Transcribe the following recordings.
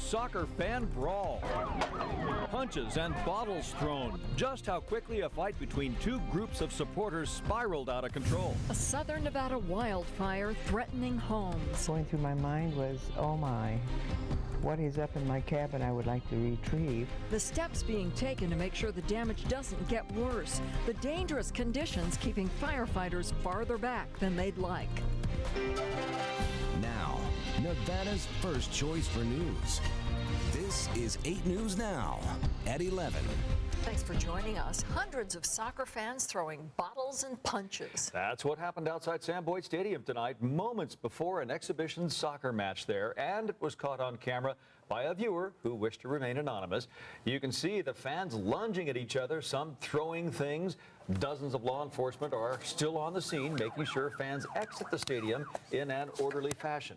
soccer fan brawl. Punches and bottles thrown. Just how quickly a fight between two groups of supporters spiraled out of control. A southern Nevada wildfire threatening homes. Going through my mind was, oh my, what is up in my cabin I would like to retrieve. The steps being taken to make sure the damage doesn't get worse. The dangerous conditions keeping firefighters farther back than they'd like. Now, Nevada's first choice for news. This is 8 News Now at 11. Thanks for joining us. Hundreds of soccer fans throwing bottles and punches. That's what happened outside Sam Boyd Stadium tonight, moments before an exhibition soccer match there, and it was caught on camera by a viewer who wished to remain anonymous. You can see the fans lunging at each other, some throwing things. Dozens of law enforcement are still on the scene, making sure fans exit the stadium in an orderly fashion.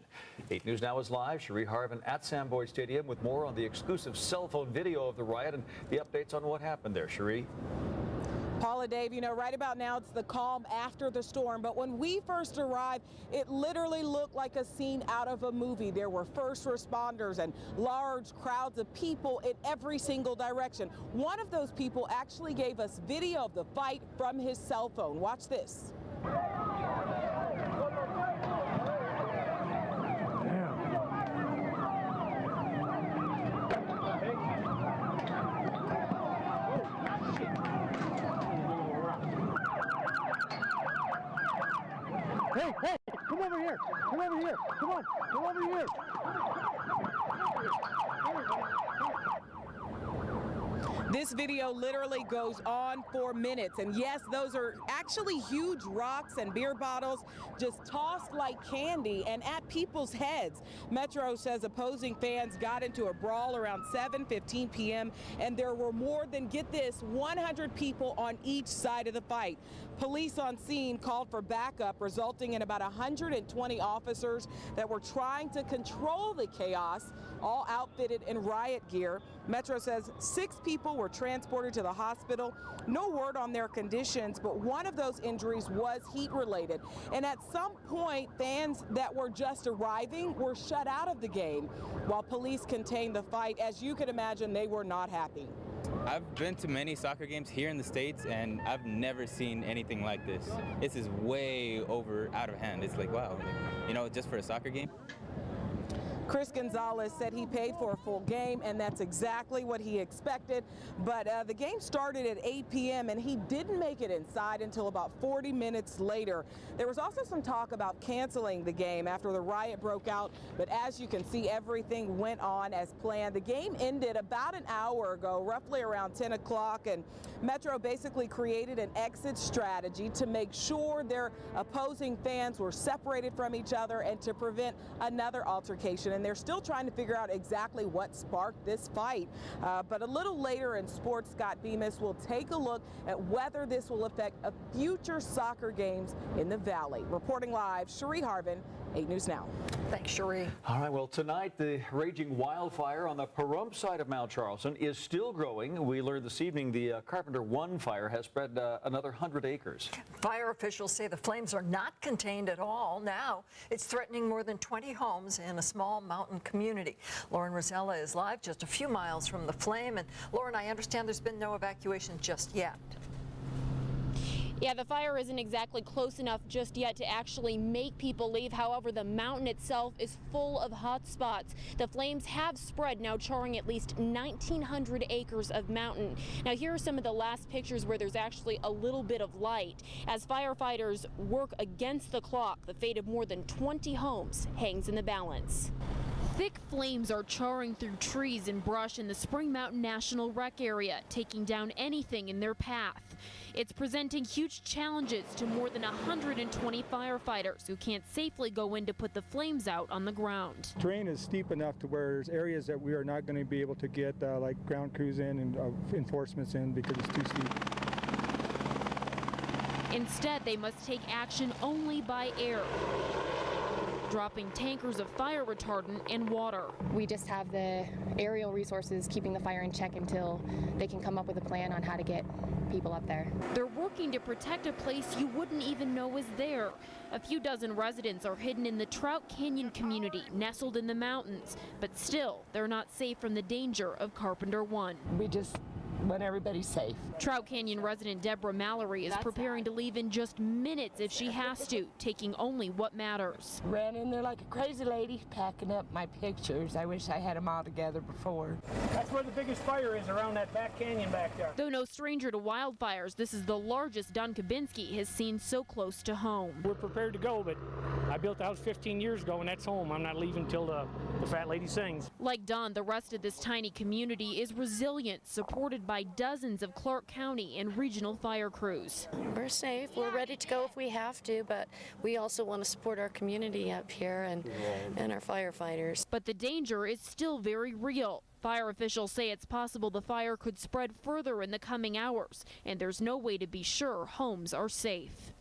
8 News Now is live. Sharie Harvin at Sam Boyd Stadium with more on the exclusive cell phone video of the riot and the updates on what happened there. Sharie. Paula, Dave, you know, right about now it's the calm after the storm, but when we first arrived, it literally looked like a scene out of a movie. There were first responders and large crowds of people in every single direction. One of those people actually gave us video of the fight from his cell phone. Watch this. Hey, come over here. Come over here. Come on, come over here. This video literally goes on for minutes, and yes, those are actually huge rocks and beer bottles just tossed like candy and at people's heads. Metro says opposing fans got into a brawl around 7:15 p.m. and there were more than, get this, 100 people on each side of the fight. Police on scene called for backup, resulting in about 120 officers that were trying to control the chaos, all outfitted in riot gear. Metro says 6 people were transported to the hospital. No word on their conditions, but one of those injuries was heat-related. And at some point, fans that were just arriving were shut out of the game while police contained the fight. As you can imagine, they were not happy. I've been to many soccer games here in the States, and I've never seen anything like this. This is way out of hand. It's like, wow, you know, just for a soccer game. Chris Gonzalez said he paid for a full game, and that's exactly what he expected. But the game started at 8 p.m., and he didn't make it inside until about 40 minutes later. There was also some talk about canceling the game after the riot broke out, but as you can see, everything went on as planned. The game ended about an hour ago, roughly around 10 o'clock, and Metro basically created an exit strategy to make sure their opposing fans were separated from each other and to prevent another altercation. And they're still trying to figure out exactly what sparked this fight. But a little later in sports, Scott Bemis will take a look at whether this will affect future soccer games in the Valley. Reporting live, Sharie Harvin, 8 News Now. Thanks, Sharie. All right, well, tonight the raging wildfire on the Pahrump side of Mount Charleston is still growing. We learned this evening the Carpenter 1 fire has spread another 100 acres. Fire officials say the flames are not contained at all. Now it's threatening more than 20 homes in a small mountain community. Lauren Rozyla is live just a few miles from the flame. And Lauren, I understand there's been no evacuation just yet. Yeah, the fire isn't exactly close enough just yet to actually make people leave. However, the mountain itself is full of hot spots. The flames have spread, now charring at least 1,900 acres of mountain. Now, here are some of the last pictures where there's actually a little bit of light. As firefighters work against the clock, the fate of more than 20 homes hangs in the balance. Thick flames are charring through trees and brush in the Spring Mountain National Rec area, taking down anything in their path. It's presenting huge challenges to more than 120 firefighters who can't safely go in to put the flames out on the ground. Terrain is steep enough to where there's areas that we are not going to be able to get like ground crews in and enforcements in because it's too steep. Instead, they must take action only by air. dropping tankers of fire retardant and water. We just have the aerial resources keeping the fire in check until they can come up with a plan on how to get people up there. They're working to protect a place you wouldn't even know is there. A few dozen residents are hidden in the Trout Canyon community, nestled in the mountains, but still, they're not safe from the danger of Carpenter 1. We just want everybody safe. Trout Canyon resident Deborah Mallory is preparing to leave in just minutes if she has to, taking only what matters. Ran in there like a crazy lady, packing up my pictures. I wish I had them all together before. That's where the biggest fire is, around that back canyon back there. Though no stranger to wildfires, this is the largest Don Kabinski has seen so close to home. We're prepared to go, but I built the house 15 years ago, and that's home. I'm not leaving till the fat lady sings. Like Don, the rest of this tiny community is resilient, supported by dozens of Clark County and regional fire crews. We're safe. We're ready to go if we have to, but we also want to support our community up here and our firefighters. But the danger is still very real. Fire officials say it's possible the fire could spread further in the coming hours, and there's no way to be sure homes are safe.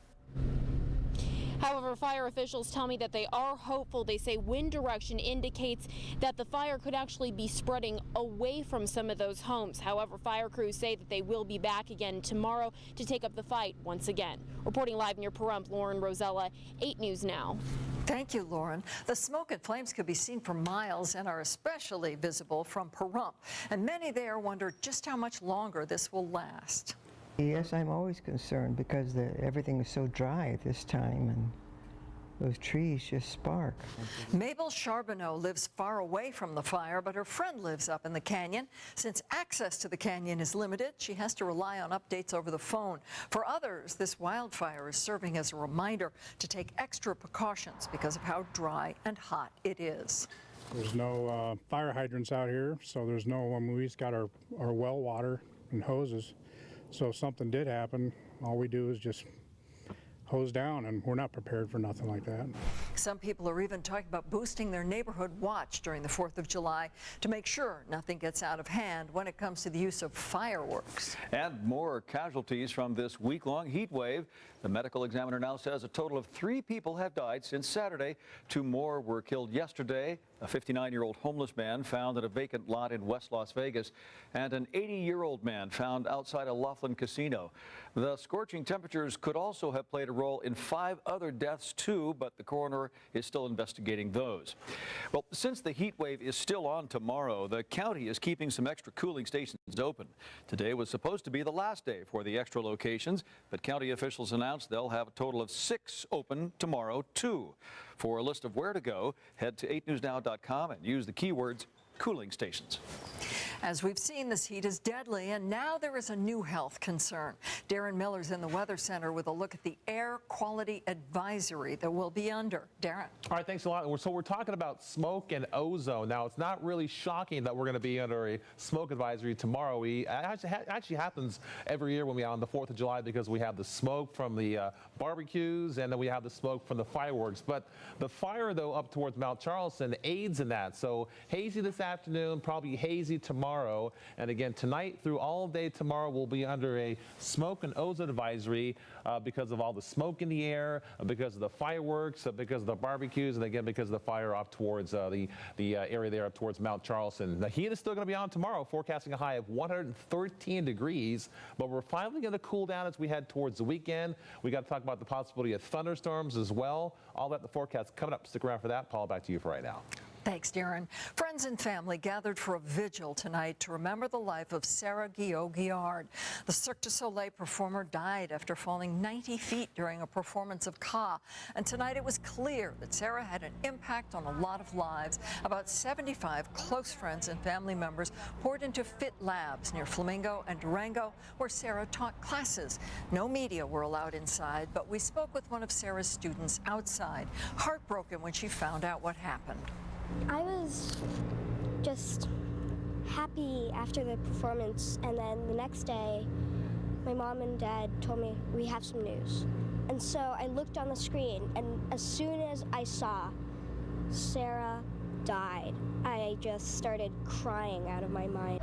However, fire officials tell me that they are hopeful. They say wind direction indicates that the fire could actually be spreading away from some of those homes. However, fire crews say that they will be back again tomorrow to take up the fight once again. Reporting live near Pahrump, Lauren Rozyla, 8 News Now. Thank you, Lauren. The smoke and flames could be seen for miles and are especially visible from Pahrump. And many there wonder just how much longer this will last. Yes, I'm always concerned because everything is so dry at this time, and those trees just spark. Mabel Charbonneau lives far away from the fire, but her friend lives up in the canyon. Since access to the canyon is limited, she has to rely on updates over the phone. For others, this wildfire is serving as a reminder to take extra precautions because of how dry and hot it is. There's no fire hydrants out here, so there's no, we just got our well water and hoses. So if something did happen, all we do is just hose down, and we're not prepared for nothing like that. Some people are even talking about boosting their neighborhood watch during the 4th of July to make sure nothing gets out of hand when it comes to the use of fireworks. And more casualties from this week-long heat wave. The medical examiner now says a total of 3 people have died since Saturday. 2 more were killed yesterday. A 59-year-old homeless man found at a vacant lot in West Las Vegas, and an 80-year-old man found outside a Laughlin casino. The scorching temperatures could also have played a role in 5 other deaths too, but the coroner is still investigating those. Well, since the heat wave is still on tomorrow, the county is keeping some extra cooling stations open. Today was supposed to be the last day for the extra locations, but county officials announced they'll have a total of 6 open tomorrow too. For a list of where to go, head to 8newsnow.com and use the keywords cooling stations. As we've seen, this heat is deadly, and now there is a new health concern. Darren Miller's in the Weather Center with a look at the air quality advisory that we'll be under. Darren. All right, thanks a lot. So we're talking about smoke and ozone. Now, it's not really shocking that we're going to be under a smoke advisory tomorrow. It actually happens every year when we on the 4th of July because we have the smoke from the barbecues, and then we have the smoke from the fireworks. But the fire, though, up towards Mount Charleston aids in that. So hazy this afternoon, probably hazy tomorrow. And again, tonight through all day tomorrow, we'll be under a smoke and ozone advisory because of all the smoke in the air, because of the fireworks, because of the barbecues, and again, because of the fire up towards the area there up towards Mount Charleston. The heat is still going to be on tomorrow, forecasting a high of 113 degrees, but we're finally going to cool down as we head towards the weekend. We got to talk about the possibility of thunderstorms as well. All that in the forecast coming up. Stick around for that. Paula, back to you for right now. Thanks, Darren. Friends and family gathered for a vigil tonight to remember the life of Sarah Guillot-Guillard. The Cirque du Soleil performer died after falling 90 feet during a performance of Cas. And tonight it was clear that Sarah had an impact on a lot of lives. About 75 close friends and family members poured into Fit Labs near Flamingo and Durango, where Sarah taught classes. No media were allowed inside, but we spoke with one of Sarah's students outside, heartbroken when she found out what happened. I was just happy after the performance, and then the next day my mom and dad told me we have some news. And so I looked on the screen, and as soon as I saw Sarah died, I just started crying out of my mind.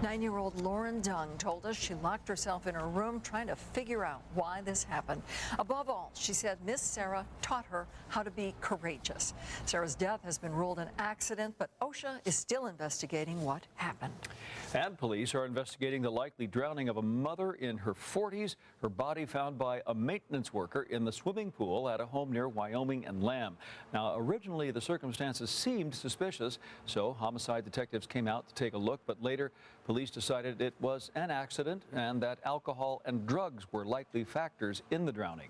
9-year-old Lauren Dung told us she locked herself in her room trying to figure out why this happened. Above all, she said Miss Sarah taught her how to be courageous. Sarah's death has been ruled an accident, but OSHA is still investigating what happened. And police are investigating the likely drowning of a mother in her 40s. Her body found by a maintenance worker in the swimming pool at a home near Wyoming and Lamb. Now, originally the circumstances seemed suspicious, so homicide detectives came out to take a look, but later police decided it was an accident and that alcohol and drugs were likely factors in the drowning.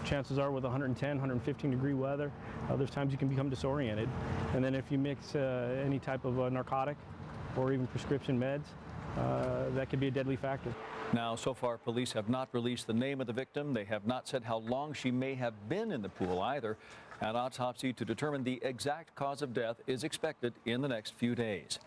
Chances are with 110, 115 degree weather, there's times you can become disoriented. And then if you mix any type of narcotic or even prescription meds, that could be a deadly factor. Now, so far, police have not released the name of the victim. They have not said how long she may have been in the pool either. An autopsy to determine the exact cause of death is expected in the next few days.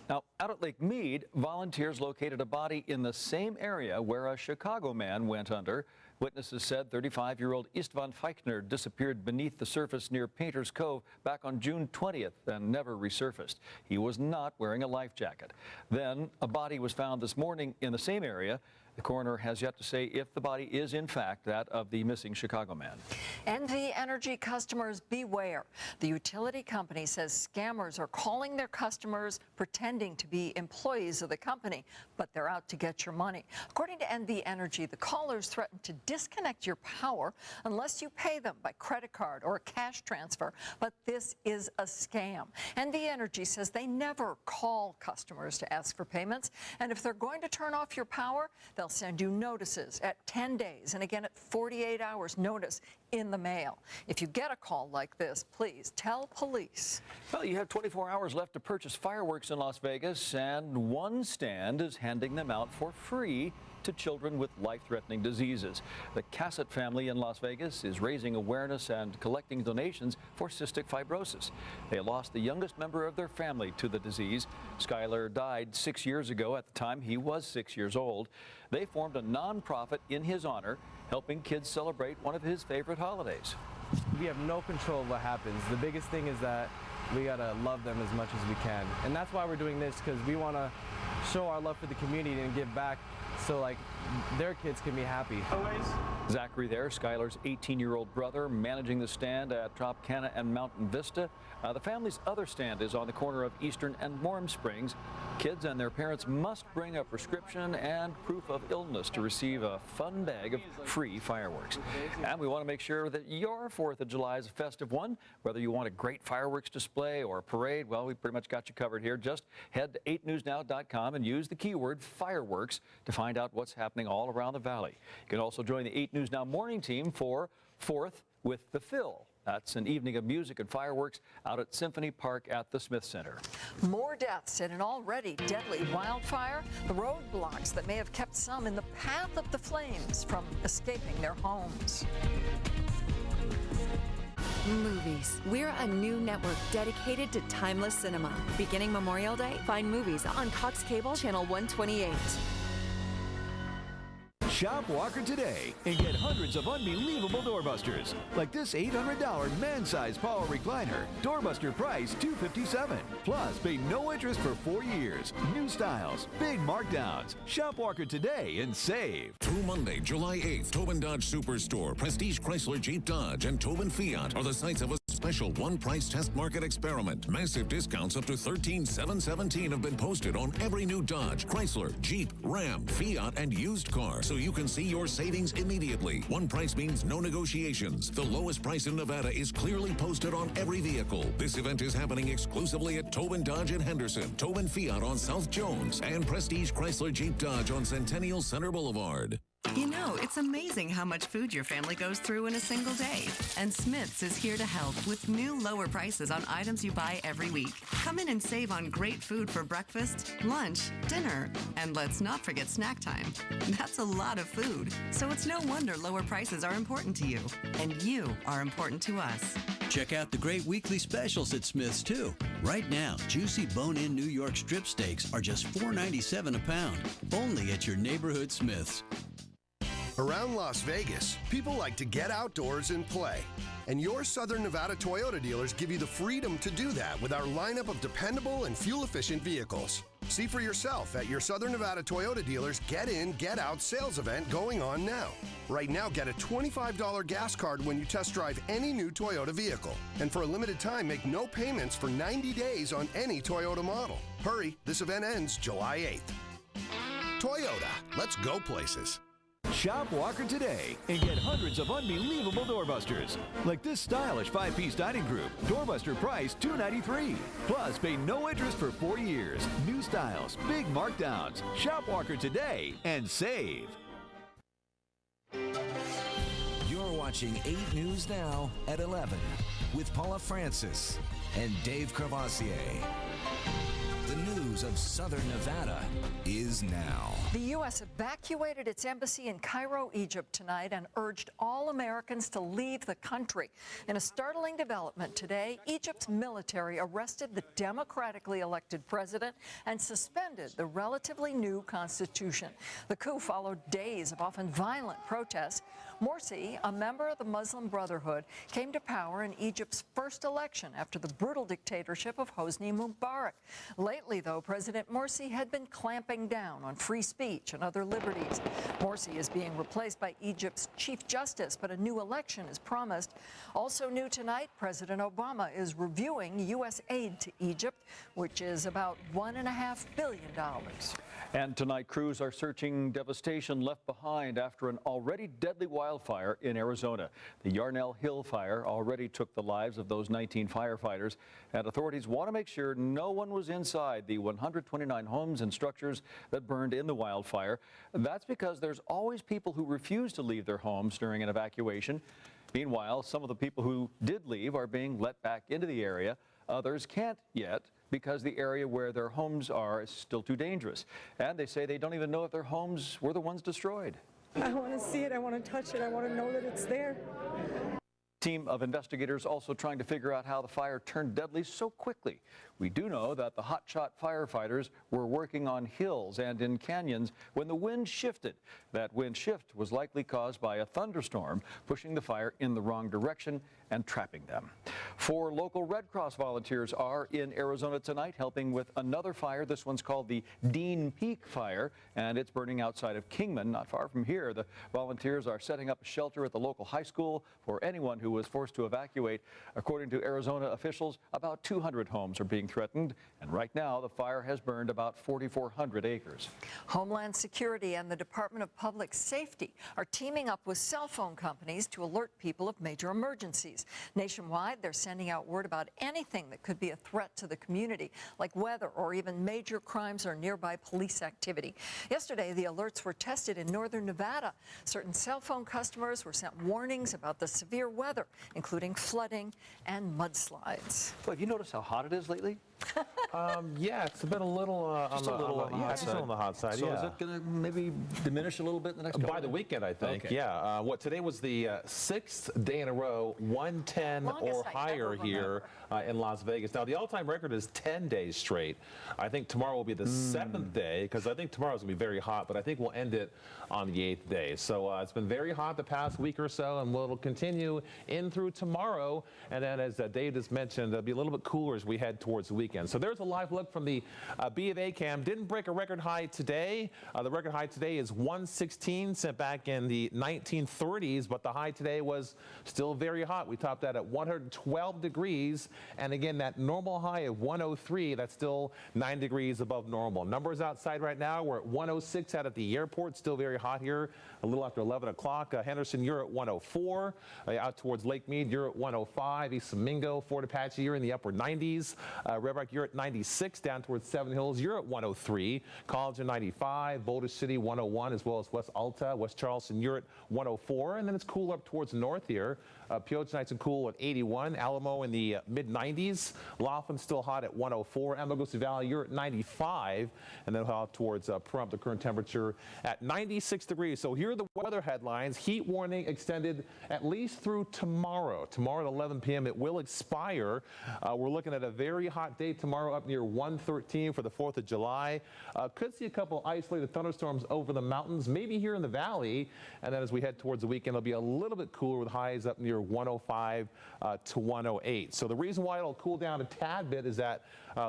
Now, out at Lake Mead, volunteers located a body in the same area where a Chicago man went under. Witnesses said 35-year-old Istvan Feichner disappeared beneath the surface near Painter's Cove back on June 20th and never resurfaced. He was not wearing a life jacket. Then a body was found this morning in the same area. The coroner has yet to say if the body is in fact that of the missing Chicago man. NV Energy customers beware. The utility company says scammers are calling their customers pretending to be employees of the company, but they're out to get your money. According to NV Energy, the callers threaten to disconnect your power unless you pay them by credit card or a cash transfer, but this is a scam. NV Energy says they never call customers to ask for payments, and if they're going to turn off your power, they'll send you notices at 10 days and again at 48 hours notice in the mail. If you get a call like this, please tell police. Well, you have 24 hours left to purchase fireworks in Las Vegas, and one stand is handing them out for free to children with life-threatening diseases. The Cassett family in Las Vegas is raising awareness and collecting donations for cystic fibrosis. They lost the youngest member of their family to the disease. Skylar died 6 years ago. At the time, he was 6 years old. They formed a nonprofit in his honor, helping kids celebrate one of his favorite holidays. We have no control of what happens. The biggest thing is that we gotta love them as much as we can. And that's why we're doing this, because we wanna show our love for the community and give back so like their kids can be happy. Zachary there, Skylar's 18-year-old brother, managing the stand at Tropicana and Mountain Vista. The family's other stand is on the corner of Eastern and Warm Springs. Kids and their parents must bring a prescription and proof of illness to receive a fun bag of free fireworks. And we want to make sure that your 4th of July is a festive one. Whether you want a great fireworks display or a parade, well, we pretty much got you covered here. Just head to 8newsnow.com and use the keyword fireworks to find out what's happening all around the valley. You can also join the 8 News Now morning team for 4th with the Phil. That's an evening of music and fireworks out at Symphony Park at the Smith Center. More deaths in an already deadly wildfire. The roadblocks that may have kept some in the path of the flames from escaping their homes. Movies. We're a new network dedicated to timeless cinema. Beginning Memorial Day, find movies on Cox Cable Channel 128. Shop Walker today and get hundreds of unbelievable doorbusters, like this $800 man-size power recliner. Doorbuster price $257. Plus, pay no interest for 4 years. New styles, big markdowns. Shop Walker today and save. Through Monday, July 8th, Tobin Dodge Superstore, Prestige Chrysler Jeep Dodge, and Tobin Fiat are the sites of a special one-price test market experiment. Massive discounts up to $13,717 have been posted on every new Dodge, Chrysler, Jeep, Ram, Fiat, and used car, so you can see your savings immediately. One price means no negotiations. The lowest price in Nevada is clearly posted on every vehicle. This event is happening exclusively at Tobin Dodge in Henderson, Tobin Fiat on South Jones, and Prestige Chrysler Jeep Dodge on Centennial Center Boulevard. You know, it's amazing how much food your family goes through in a single day. And Smith's is here to help with new lower prices on items you buy every week. Come in and save on great food for breakfast, lunch, dinner, and let's not forget snack time. That's a lot of food. So it's no wonder lower prices are important to you. And you are important to us. Check out the great weekly specials at Smith's, too. Right now, juicy bone-in New York strip steaks are just $4.97 a pound, only at your neighborhood Smith's. Around Las Vegas, people like to get outdoors and play. And your Southern Nevada Toyota dealers give you the freedom to do that with our lineup of dependable and fuel-efficient vehicles. See for yourself at your Southern Nevada Toyota dealers' Get In, Get Out sales event going on now. Right now, get a $25 gas card when you test drive any new Toyota vehicle. And for a limited time, make no payments for 90 days on any Toyota model. Hurry, this event ends July 8th. Toyota, let's go places. Shop Walker today and get hundreds of unbelievable doorbusters. Like this stylish 5-piece dining group. Doorbuster price $293. Plus, pay no interest for 4 years. New styles, big markdowns. Shop Walker today and save. You're watching 8 News Now at 11 with Paula Francis and Dave Courvoisier. The news of Southern Nevada is now. The U.S. evacuated its embassy in Cairo, Egypt tonight and urged all Americans to leave the country. In a startling development today, Egypt's military arrested the democratically elected president and suspended the relatively new constitution. The coup followed days of often violent protests. Morsi, a member of the Muslim Brotherhood, came to power in Egypt's first election after the brutal dictatorship of Hosni Mubarak. Lately, though, President Morsi had been clamping down on free speech and other liberties. Morsi is being replaced by Egypt's Chief Justice, but a new election is promised. Also new tonight, President Obama is reviewing U.S. aid to Egypt, which is about $1.5 billion. And tonight, crews are searching devastation left behind after an already deadly wildfire in Arizona. The Yarnell Hill fire already took the lives of those 19 firefighters, and authorities want to make sure no one was inside the 129 homes and structures that burned in the wildfire. That's because there's always people who refuse to leave their homes during an evacuation. Meanwhile, some of the people who did leave are being let back into the area. Others can't yet because the area where their homes are is still too dangerous. And they say they don't even know if their homes were the ones destroyed. I want to see it, I want to touch it, I want to know that it's there. Team of investigators also trying to figure out how the fire turned deadly so quickly. We do know that the hotshot firefighters were working on hills and in canyons when the wind shifted. That wind shift was likely caused by a thunderstorm, pushing the fire in the wrong direction and trapping them. 4 local Red Cross volunteers are in Arizona tonight helping with another fire. This one's called the Dean Peak Fire, and it's burning outside of Kingman, not far from here. The volunteers are setting up a shelter at the local high school for anyone who was forced to evacuate. According to Arizona officials, about 200 homes are being threatened, and right now the fire has burned about 4,400 acres. Homeland Security and the Department of Public Safety are teaming up with cell phone companies to alert people of major emergencies. Nationwide, they're sending out word about anything that could be a threat to the community, like weather or even major crimes or nearby police activity. Yesterday, the alerts were tested in northern Nevada. Certain cell phone customers were sent warnings about the severe weather, including flooding and mudslides. Well, have you noticed how hot it is lately? Yeah, it's been a little on the hot side. So yeah. is it going to maybe diminish a little bit in the next couple by the weekend, I think. Okay. Yeah. Today was the 6th day in a row, 110 or higher here in Las Vegas. Now the all-time record is 10 days straight. I think tomorrow will be the 7th day because I think tomorrow's going to be very hot, but I think we'll end it on the 8th day. So it's been very hot the past week or so, and it'll continue in through tomorrow. And then, as Dave just mentioned, it'll be a little bit cooler as we head towards the weekend. So there's a live look from the B of A cam. Didn't break a record high today. The record high today is 116, set back in the 1930s, but the high today was still very hot. We topped that at 112 degrees, and again, that normal high of 103, that's still 9 degrees above normal. Numbers outside right now, we're at 106 out at the airport, still very hot here, a little after 11 o'clock. Henderson, you're at 104. Out towards Lake Mead, you're at 105. East Flamingo, Fort Apache, you're in the upper 90s. Red Rock, you're at 96. Down towards Seven Hills, you're at 103. College at 95. Boulder City, 101, as well as West Alta. West Charleston, you're at 104. And then it's cool up towards the north here. Pioche nice and cool at 81. Alamo in the mid-90s. Laughlin still hot at 104. Amalgosa Valley, you're at 95. And then out towards Pahrump, the current temperature at 96 degrees. So here are the weather headlines. Heat warning extended at least through tomorrow. Tomorrow at 11 p.m. it will expire. We're looking at a very hot day Friday, tomorrow up near 113 for the 4th of July. Could see a couple isolated thunderstorms over the mountains, maybe here in the valley. And then as we head towards the weekend, it'll be a little bit cooler with highs up near 105 to 108. So the reason why it'll cool down a tad bit is that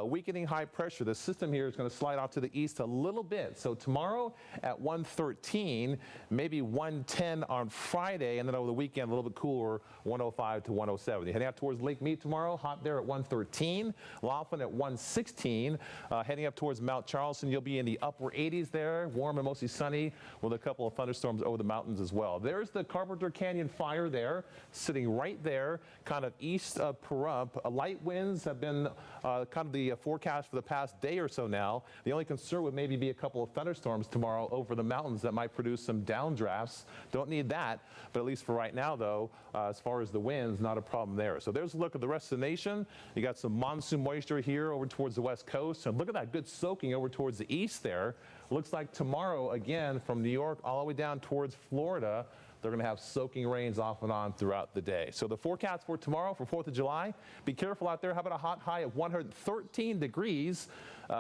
weakening high pressure. The system here is going to slide off to the east a little bit. So tomorrow at 113, maybe 110 on Friday, and then over the weekend a little bit cooler, 105 to 107. You're heading out towards Lake Mead tomorrow, hot there at 113. Laughlin at 116. Heading up towards Mount Charleston, you'll be in the upper 80s there, warm and mostly sunny with a couple of thunderstorms over the mountains as well. There's the Carpenter Canyon fire there, sitting right there, kind of east of Pahrump. Light winds have been kind of the forecast for the past day or so now. The only concern would maybe be a couple of thunderstorms tomorrow over the mountains that might produce some downdrafts. Don't need that, but at least for right now, though, as far as the winds, not a problem there. So there's a look at the rest of the nation. You got some monsoon moisture here over towards the west coast, and look at that good soaking over towards the east there. Looks like tomorrow, again, from New York all the way down towards Florida, they're going to have soaking rains off and on throughout the day. So the forecast for tomorrow for 4th of July, be careful out there. How about a hot high of 113 degrees?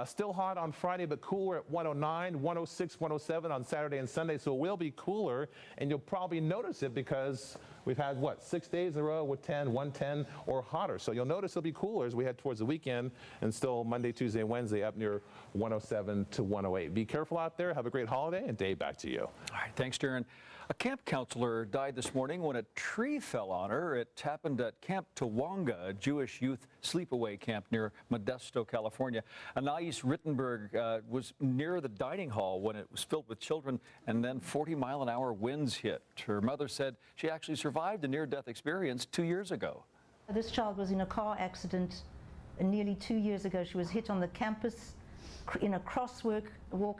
Still hot on Friday, but cooler at 109, 106, 107 on Saturday and Sunday. So it will be cooler, and you'll probably notice it because we've had, 6 days in a row with 110 or hotter. So you'll notice it'll be cooler as we head towards the weekend, and still Monday, Tuesday, and Wednesday up near 107 to 108. Be careful out there. Have a great holiday, and Dave, back to you. All right, thanks, Darren. A camp counselor died this morning when a tree fell on her. It happened at Camp Tawonga, a Jewish youth sleepaway camp near Modesto, California. Anais Rittenberg was near the dining hall when it was filled with children, and then 40-mile-an-hour winds hit. Her mother said she actually survived a near-death experience 2 years ago. This child was in a car accident nearly 2 years ago. She was hit on the campus in a crosswalk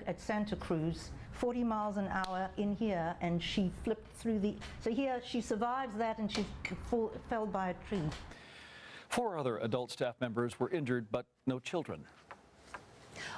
at Santa Cruz, 40 miles an hour in here, and she flipped through the... So here she survives that, and she fell by a tree. 4 other adult staff members were injured, but no children.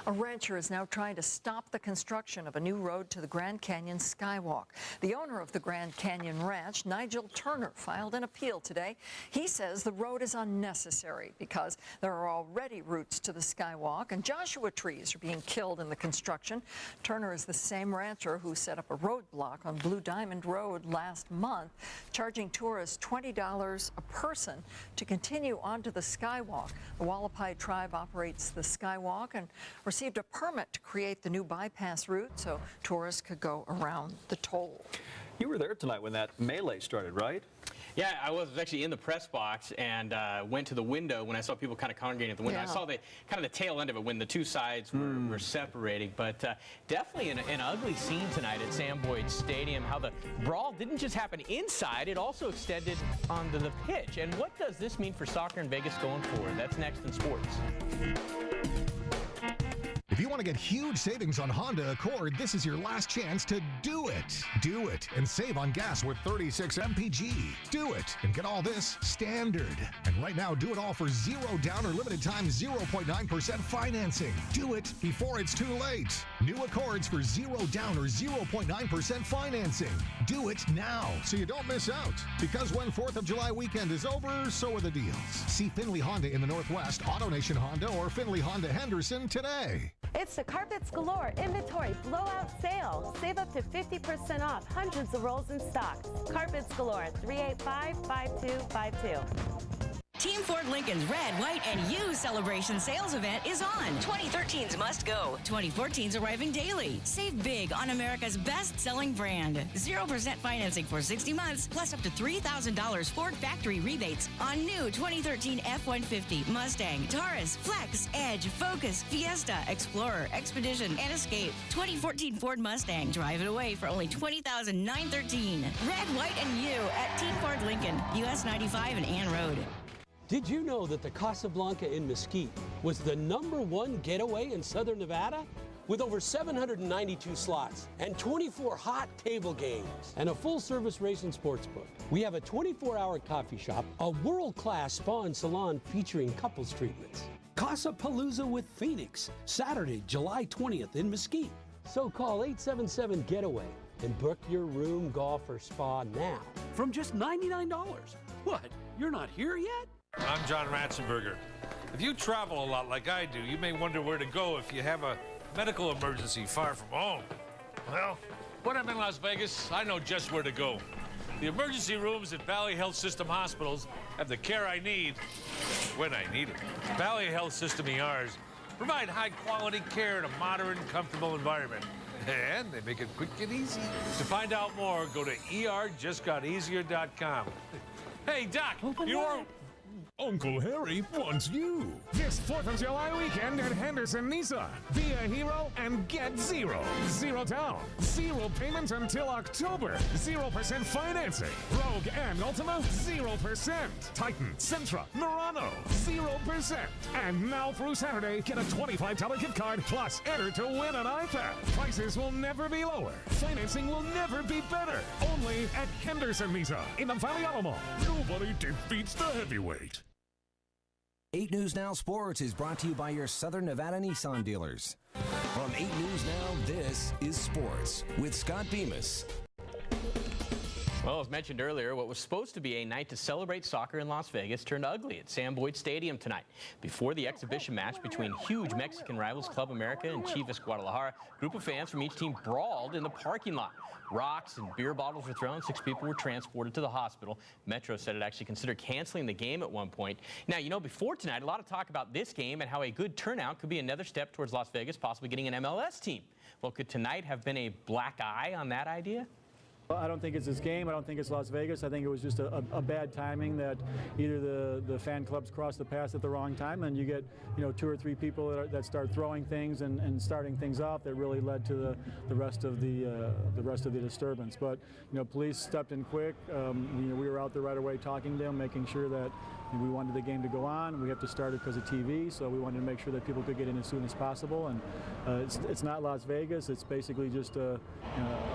A rancher is now trying to stop the construction of a new road to the Grand Canyon Skywalk. The owner of the Grand Canyon Ranch, Nigel Turner, filed an appeal today. He says the road is unnecessary because there are already routes to the Skywalk, and Joshua trees are being killed in the construction. Turner is the same rancher who set up a roadblock on Blue Diamond Road last month, charging tourists $20 a person to continue onto the Skywalk. The Wallapai tribe operates the Skywalk and received a permit to create the new bypass route so tourists could go around the toll. You were there tonight when that melee started, right? Yeah, I was actually in the press box and went to the window when I saw people kind of congregating at the window. Yeah. I saw the kind of the tail end of it when the two sides were separating. But definitely an ugly scene tonight at Sam Boyd Stadium. How the brawl didn't just happen inside, it also extended onto the pitch. And what does this mean for soccer in Vegas going forward? That's next in sports. If you want to get huge savings on Honda Accord, this is your last chance to do it. Do it and save on gas with 36 mpg. Do it and get all this standard. And right now, do it all for $0 down or limited time 0.9% financing. Do it before it's too late. New Accords for $0 down or 0.9% financing. Do it now so you don't miss out. Because when 4th of July weekend is over, so are the deals. See Finley Honda in the Northwest, AutoNation Honda, or Finley Honda Henderson today. It's the Carpets Galore Inventory Blowout Sale. Save up to 50% off hundreds of rolls in stock. Carpets Galore, 385-5252. Team Ford Lincoln's Red, White, and You Celebration Sales Event is on. 2013's must go. 2014's arriving daily. Save big on America's best-selling brand. 0% financing for 60 months, plus up to $3,000 Ford factory rebates on new 2013 F-150, Mustang, Taurus, Flex, Edge, Focus, Fiesta, Explorer, Expedition, and Escape. 2014 Ford Mustang. Drive it away for only $20,913. Red, White, and You at Team Ford Lincoln, US 95 and Ann Road. Did you know that the Casablanca in Mesquite was the #1 getaway in Southern Nevada? With over 792 slots and 24 hot table games and a full-service race and sports book. We have a 24-hour coffee shop, a world-class spa and salon featuring couples treatments. Casapalooza with Phoenix, Saturday, July 20th in Mesquite. So call 877-GETAWAY and book your room, golf, or spa now from just $99. What, you're not here yet? I'm John Ratzenberger. If you travel a lot like I do, you may wonder where to go if you have a medical emergency far from home. Well, when I'm in Las Vegas, I know just where to go. The emergency rooms at Valley Health System hospitals have the care I need when I need it. Valley Health System ERs provide high-quality care in a modern, comfortable environment. And they make it quick and easy. To find out more, go to erjustgoteasier.com. Hey, Doc, Uncle Harry wants you. This 4th of July weekend at Henderson Nissan. Be a hero and get zero. Zero down. Zero payments until October. 0% financing. Rogue and Ultima, 0%. Titan, Sentra, Murano, 0%. And now through Saturday, get a $25 gift card plus enter to win an iPad. Prices will never be lower. Financing will never be better. Only at Henderson Nissan in the Valley Auto Mall. Nobody defeats the heavyweight. 8 News Now Sports is brought to you by your Southern Nevada Nissan dealers. From 8 News Now, this is Sports with Scott Bemis. Well, as mentioned earlier, what was supposed to be a night to celebrate soccer in Las Vegas turned ugly at Sam Boyd Stadium tonight. Before the exhibition match between huge Mexican rivals Club America and Chivas Guadalajara, a group of fans from each team brawled in the parking lot. Rocks and beer bottles were thrown. 6 people were transported to the hospital. Metro said it actually considered canceling the game at one point. Now, you know, before tonight, a lot of talk about this game and how a good turnout could be another step towards Las Vegas possibly getting an MLS team. Well, could tonight have been a black eye on that idea? Well, I don't think it's this game. I don't think it's Las Vegas. I think it was just a bad timing that either the fan clubs crossed the path at the wrong time, and you get 2 or 3 people that start throwing things and starting things off that really led to the rest of the disturbance. But police stepped in quick. We were out there right away talking to them, making sure that we wanted the game to go on. We have to start it because of TV, so we wanted to make sure that people could get in as soon as possible. And it's not Las Vegas. It's basically just a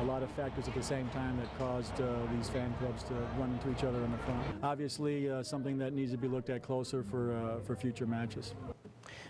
lot of factors at the same time that caused these fan clubs to run into each other in the front. Obviously, something that needs to be looked at closer for future matches.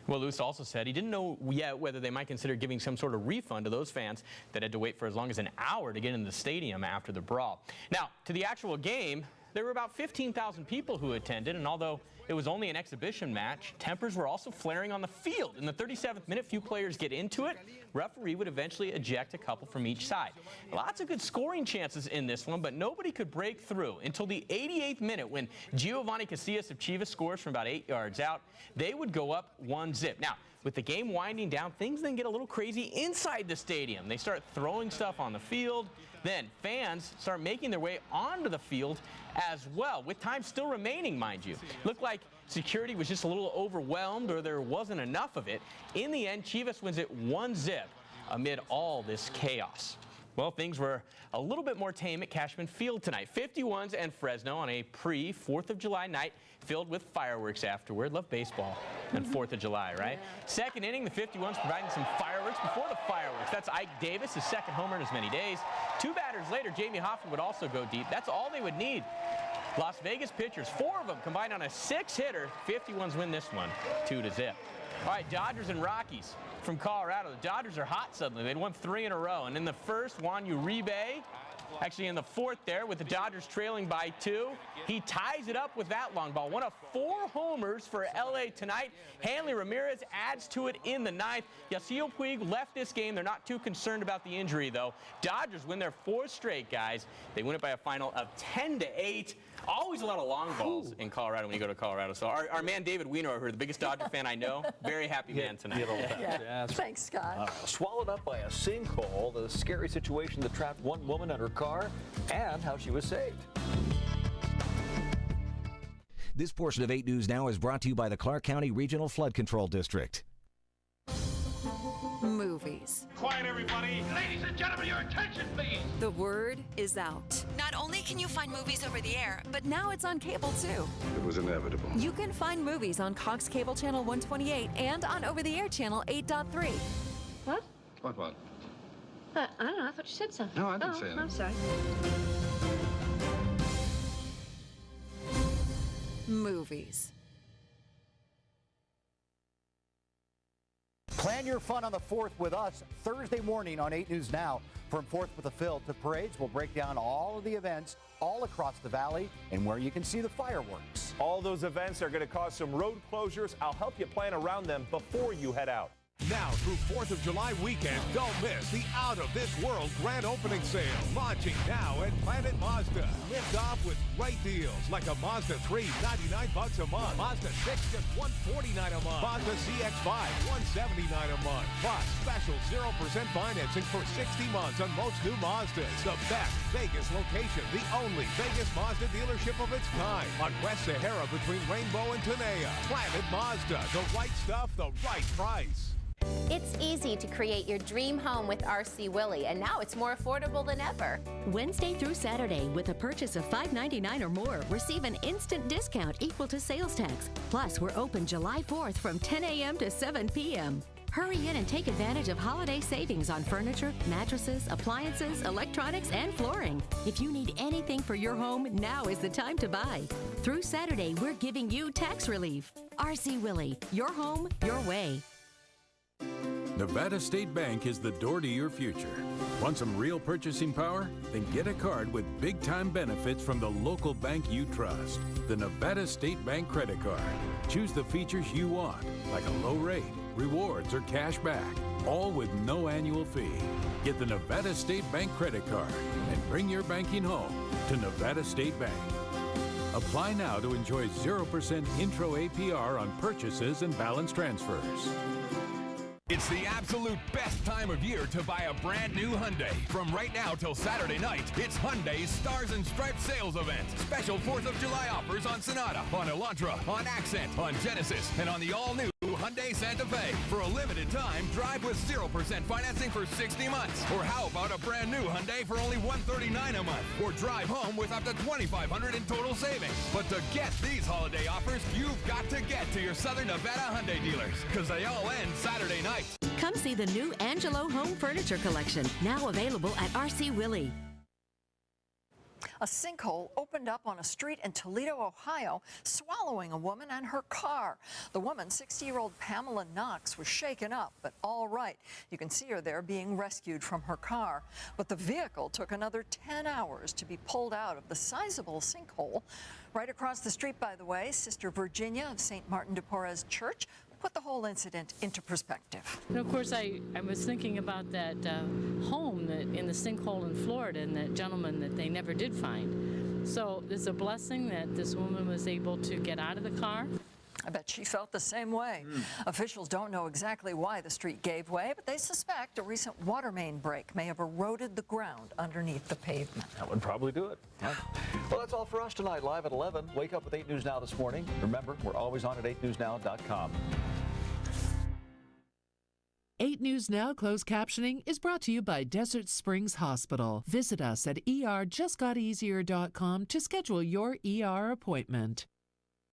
Well, Luce also said he didn't know yet whether they might consider giving some sort of refund to those fans that had to wait for as long as an hour to get into the stadium after the brawl. Now, to the actual game, there were about 15,000 people who attended, and although it was only an exhibition match, tempers were also flaring on the field. In the 37th minute, few players get into it. Referee would eventually eject a couple from each side. Lots of good scoring chances in this one, but nobody could break through until the 88th minute when Giovanni Casillas of Chivas scores from about 8 yards out. They would go up 1-0. Now, with the game winding down, things then get a little crazy inside the stadium. They start throwing stuff on the field. Then fans start making their way onto the field as well, with time still remaining, mind you. Looked like security was just a little overwhelmed, or there wasn't enough of it. In the end, Chivas wins it 1-0 amid all this chaos. Well, things were a little bit more tame at Cashman Field tonight. 51s and Fresno on a pre-4th of July night filled with fireworks afterward. Love baseball and 4th of July, right? Yeah. Second inning, the 51s providing some fireworks before the fireworks. That's Ike Davis, his second homer in as many days. 2 batters later, Jamie Hoffman would also go deep. That's all they would need. Las Vegas pitchers, 4 of them combined on a 6-hitter. 51s win this one 2-0. All right, Dodgers and Rockies from Colorado. The Dodgers are hot suddenly. They'd won 3 in a row. And in the first, Juan Uribe, actually in the 4th there, with the Dodgers trailing by 2, he ties it up with that long ball. One of 4 homers for LA tonight. Hanley Ramirez adds to it in the 9th. Yasiel Puig left this game. They're not too concerned about the injury, though. Dodgers win their 4th straight, guys. They win it by a final of 10-8. Always a lot of long balls in Colorado when you go to Colorado. So our man David Weiner, who is the biggest Dodger fan I know, very happy man tonight. Yeah. Thanks, Scott. Swallowed up by a sinkhole, the scary situation that trapped one woman and her car, and how she was saved. This portion of 8 News Now is brought to you by the Clark County Regional Flood Control District. Movies. Quiet, everybody. Ladies and gentlemen, your attention, please. The word is out. Not only can you find movies over the air, but now it's on cable, too. It was inevitable. You can find movies on Cox Cable Channel 128 and on over-the-air Channel 8.3. What? What? I don't know. I thought you said something. No, I didn't say anything. I'm sorry. Movies. Plan Plan your fun on the 4th with us Thursday morning on 8 News Now. From 4th with the Phil to parades, we'll break down all of the events all across the valley and where you can see the fireworks. All those events are going to cause some road closures. I'll help you plan around them before you head out. Now through 4th of July weekend, don't miss the out-of-this-world grand opening sale. Launching now at Planet Mazda. Lift off with great deals like a Mazda 3, $99 a month. Mazda 6, just $149 a month. Mazda CX-5, $179 a month. Plus, special 0% financing for 60 months on most new Mazdas. The best Vegas location, the only Vegas Mazda dealership of its kind. On West Sahara between Rainbow and Tenaya. Planet Mazda, the right stuff, the right price. It's easy to create your dream home with RC Willey, and now it's more affordable than ever. Wednesday through Saturday, with a purchase of $5.99 or more, receive an instant discount equal to sales tax. Plus, we're open July 4th from 10 a.m. to 7 p.m. Hurry in and take advantage of holiday savings on furniture, mattresses, appliances, electronics, and flooring. If you need anything for your home, now is the time to buy. Through Saturday, we're giving you tax relief. RC Willey, your home, your way. Nevada State Bank is the door to your future. Want some real purchasing power? Then get a card with big-time benefits from the local bank you trust. The Nevada State Bank Credit Card. Choose the features you want, like a low rate, rewards, or cash back, all with no annual fee. Get the Nevada State Bank Credit Card and bring your banking home to Nevada State Bank. Apply now to enjoy 0% intro APR on purchases and balance transfers. It's the absolute best time of year to buy a brand new Hyundai. From right now till Saturday night, it's Hyundai's Stars and Stripes sales event. Special 4th of July offers on Sonata, on Elantra, on Accent, on Genesis, and on the all-new Hyundai Santa Fe. For a limited time, drive with 0% financing for 60 months. Or how about a brand new Hyundai for only $139 a month? Or drive home with up to $2,500 in total savings. But to get these holiday offers, you've got to get to your Southern Nevada Hyundai dealers, because they all end Saturday night. Come see the new Angelo Home Furniture Collection, now available at RC Willey. A sinkhole opened up on a street in Toledo, Ohio, swallowing a woman and her car. The woman, 60-year-old Pamela Knox, was shaken up, but all right. You can see her there being rescued from her car. But the vehicle took another 10 hours to be pulled out of the sizable sinkhole. Right across the street, by the way, Sister Virginia of St. Martin de Porres Church put the whole incident into perspective. And of course, I was thinking about that home that in the sinkhole in Florida and that gentleman that they never did find. So it's a blessing that this woman was able to get out of the car. I bet she felt the same way. Officials don't know exactly why the street gave way, but they suspect a recent water main break may have eroded the ground underneath the pavement. That would probably do it. Right. Well, that's all for us tonight, live at 11. Wake up with 8 News Now this morning. Remember, we're always on at 8newsnow.com. 8 News Now closed captioning is brought to you by Desert Springs Hospital. Visit us at erjustgoteasier.com to schedule your ER appointment.